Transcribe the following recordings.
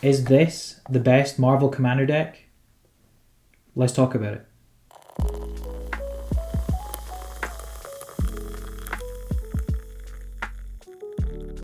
Is this the best Marvel Commander deck? Let's talk about it.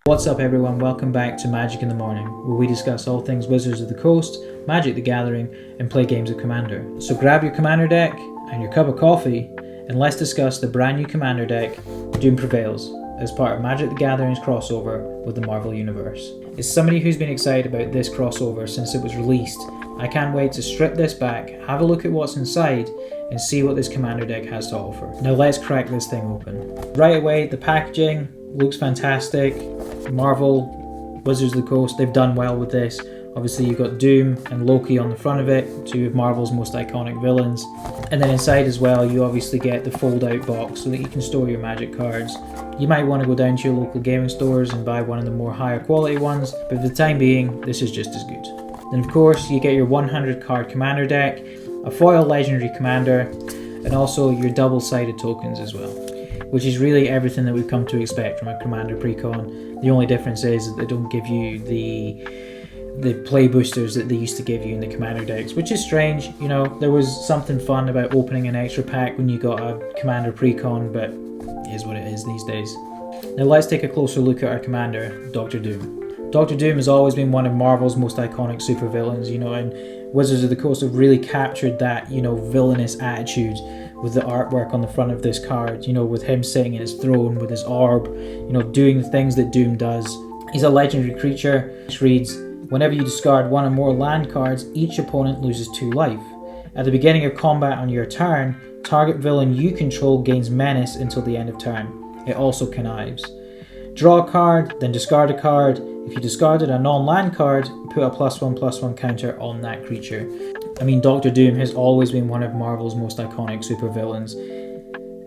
What's up everyone, welcome back to Magic in the Morning, where we discuss all things Wizards of the Coast, Magic the Gathering, and play games of Commander. So grab your Commander deck and your cup of coffee, and let's discuss the brand new Commander deck, Doom Prevails, as part of Magic the Gathering's crossover with the Marvel Universe. As somebody who's been excited about this crossover since it was released, I can't wait to strip this back, have a look at what's inside, and see what this Commander deck has to offer. Now let's crack this thing open. Right away, the packaging looks fantastic. Marvel, Wizards of the Coast, they've done well with this. Obviously you've got Doom and Loki on the front of it, two of Marvel's most iconic villains. And then inside as well, you obviously get the fold-out box so that you can store your Magic cards. You might want to go down to your local gaming stores and buy one of the more higher quality ones, but for the time being, this is just as good. Then of course, you get your 100 card Commander deck, a foil legendary commander, and also your double-sided tokens as well, which is really everything that we've come to expect from a Commander Precon. The only difference is that they don't give you the play boosters that they used to give you in the Commander decks, which is strange. You know, there was something fun about opening an extra pack when you got a Commander Precon, but it is what it is these days. Now let's take a closer look at our Commander, Dr. Doom. Dr. Doom has always been one of Marvel's most iconic supervillains, you know, and Wizards of the Coast have really captured that, you know, villainous attitude with the artwork on the front of this card, you know, with him sitting in his throne with his orb, you know, doing the things that Doom does. He's a legendary creature, which reads, whenever you discard one or more land cards, each opponent loses 2 life. At the beginning of combat on your turn, target villain you control gains menace until the end of turn. It also connives. Draw a card, then discard a card. If you discarded a non-land card, put a +1/+1 counter on that creature. I mean, Dr. Doom has always been one of Marvel's most iconic supervillains,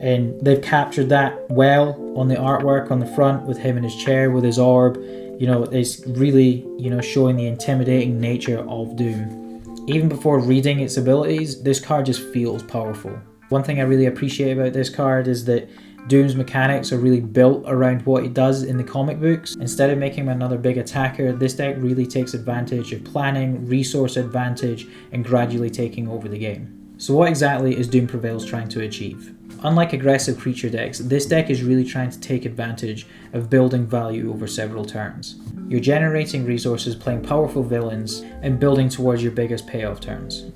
and they've captured that well on the artwork on the front with him in his chair with his orb. You know, it's really, you know, showing the intimidating nature of Doom. Even before reading its abilities, this card just feels powerful. One thing I really appreciate about this card is that Doom's mechanics are really built around what he does in the comic books. Instead of making him another big attacker, this deck really takes advantage of planning, resource advantage, and gradually taking over the game. So what exactly is Doom Prevails trying to achieve? Unlike aggressive creature decks, this deck is really trying to take advantage of building value over several turns. You're generating resources, playing powerful villains, and building towards your biggest payoff turns.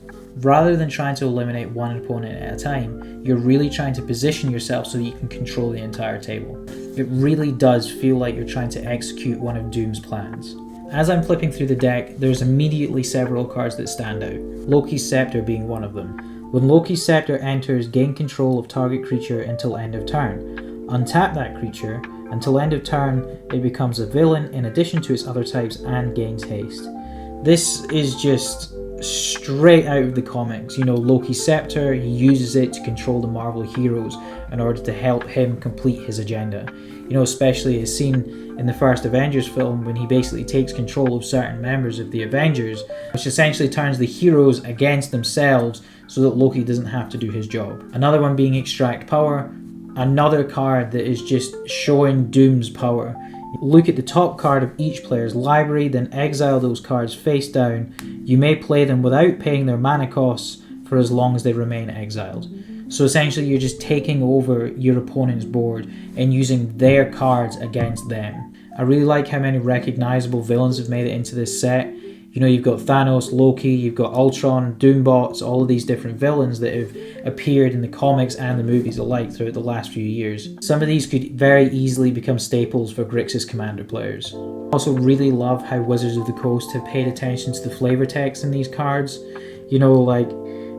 Rather than trying to eliminate one opponent at a time, you're really trying to position yourself so that you can control the entire table. It really does feel like you're trying to execute one of Doom's plans. As I'm flipping through the deck, there's immediately several cards that stand out, Loki's Scepter being one of them. When Loki's Scepter enters, gain control of target creature until end of turn. Untap that creature. Until end of turn, it becomes a villain in addition to its other types and gains haste. This is just straight out of the comics. You know, Loki's Scepter, he uses it to control the Marvel heroes in order to help him complete his agenda. You know, especially as seen in the first Avengers film when he basically takes control of certain members of the Avengers, which essentially turns the heroes against themselves so that Loki doesn't have to do his job. Another one being Extract Power, another card that is just showing Doom's power. Look at the top card of each player's library, then exile those cards face down. You may play them without paying their mana costs for as long as they remain exiled. So essentially you're just taking over your opponent's board and using their cards against them. I really like how many recognizable villains have made it into this set. You know, you've got Thanos, Loki, you've got Ultron, Doombots, all of these different villains that have appeared in the comics and the movies alike throughout the last few years. Some of these could very easily become staples for Grixis Commander players. I also really love how Wizards of the Coast have paid attention to the flavor text in these cards. You know, like,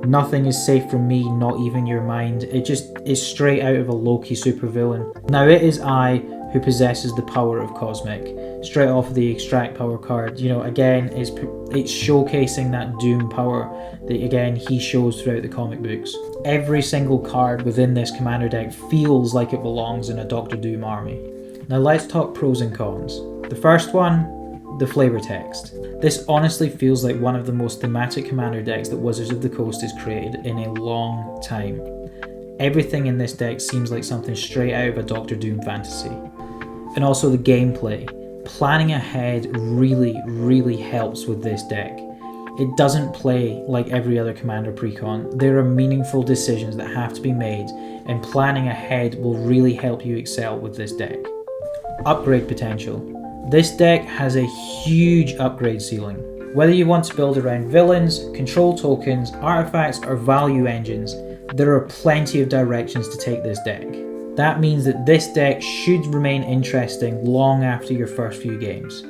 nothing is safe from me, not even your mind. It just is straight out of a Loki supervillain. Now it is I who possesses the power of Cosmic. Straight off of the Extract Power card, you know, again, it's showcasing that Doom power that, again, he shows throughout the comic books. Every single card within this Commander deck feels like it belongs in a Dr. Doom army. Now let's talk pros and cons. The first one, the flavor text. This honestly feels like one of the most thematic Commander decks that Wizards of the Coast has created in a long time. Everything in this deck seems like something straight out of a Dr. Doom fantasy. And also the gameplay. planning ahead really helps with this deck. It doesn't play like every other Commander Precon. There are meaningful decisions that have to be made, and planning ahead will really help you excel with this deck. Upgrade potential. This deck has a huge upgrade ceiling. Whether you want to build around villains, control tokens, artifacts, or value engines, there are plenty of directions to take this deck. That means that this deck should remain interesting long after your first few games.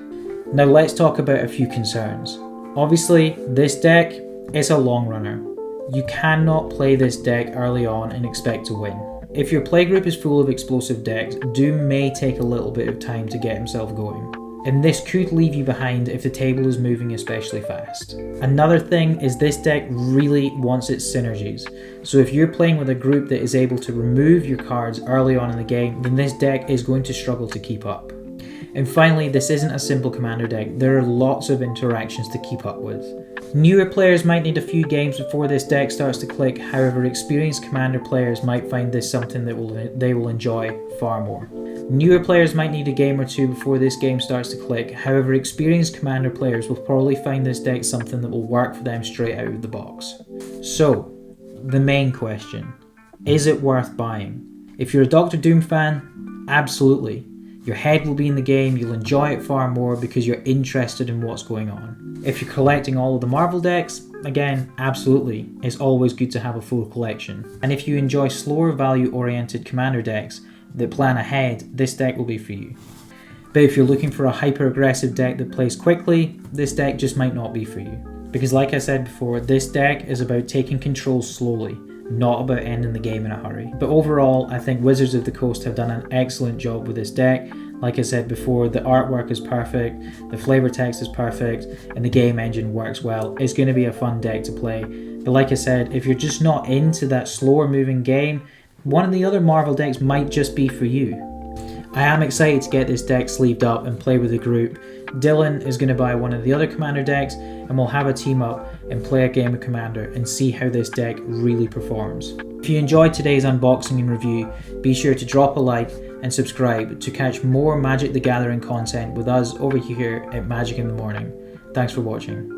Now let's talk about a few concerns. Obviously, this deck is a long runner. You cannot play this deck early on and expect to win. If your playgroup is full of explosive decks, Doom may take a little bit of time to get himself going, and this could leave you behind if the table is moving especially fast. Another thing is this deck really wants its synergies, so if you're playing with a group that is able to remove your cards early on in the game, then this deck is going to struggle to keep up. And finally, this isn't a simple commander deck. There are lots of interactions to keep up with. Newer players might need a few games before this deck starts to click, however experienced commander players might find this something that they will enjoy far more. Newer players might need a game or two before this game starts to click, however experienced commander players will probably find this deck something that will work for them straight out of the box. So, the main question, is it worth buying? If you're a Dr. Doom fan, absolutely. Your head will be in the game, you'll enjoy it far more because you're interested in what's going on. If you're collecting all of the Marvel decks, again, absolutely. It's always good to have a full collection. And if you enjoy slower value oriented commander decks that plan ahead, this deck will be for you. But if you're looking for a hyper aggressive deck that plays quickly, this deck just might not be for you. Because like I said before, this deck is about taking control slowly, not about ending the game in a hurry. But overall, I think Wizards of the Coast have done an excellent job with this deck. Like I said before, the artwork is perfect, the flavor text is perfect, and the game engine works well. It's going to be a fun deck to play. But like I said, if you're just not into that slower moving game, one of the other Marvel decks might just be for you. I am excited to get this deck sleeved up and play with the group. Dylan is going to buy one of the other Commander decks, and we'll have a team up and play a game of Commander and see how this deck really performs. If you enjoyed today's unboxing and review, be sure to drop a like and subscribe to catch more Magic the Gathering content with us over here at Magic in the Morning. Thanks for watching.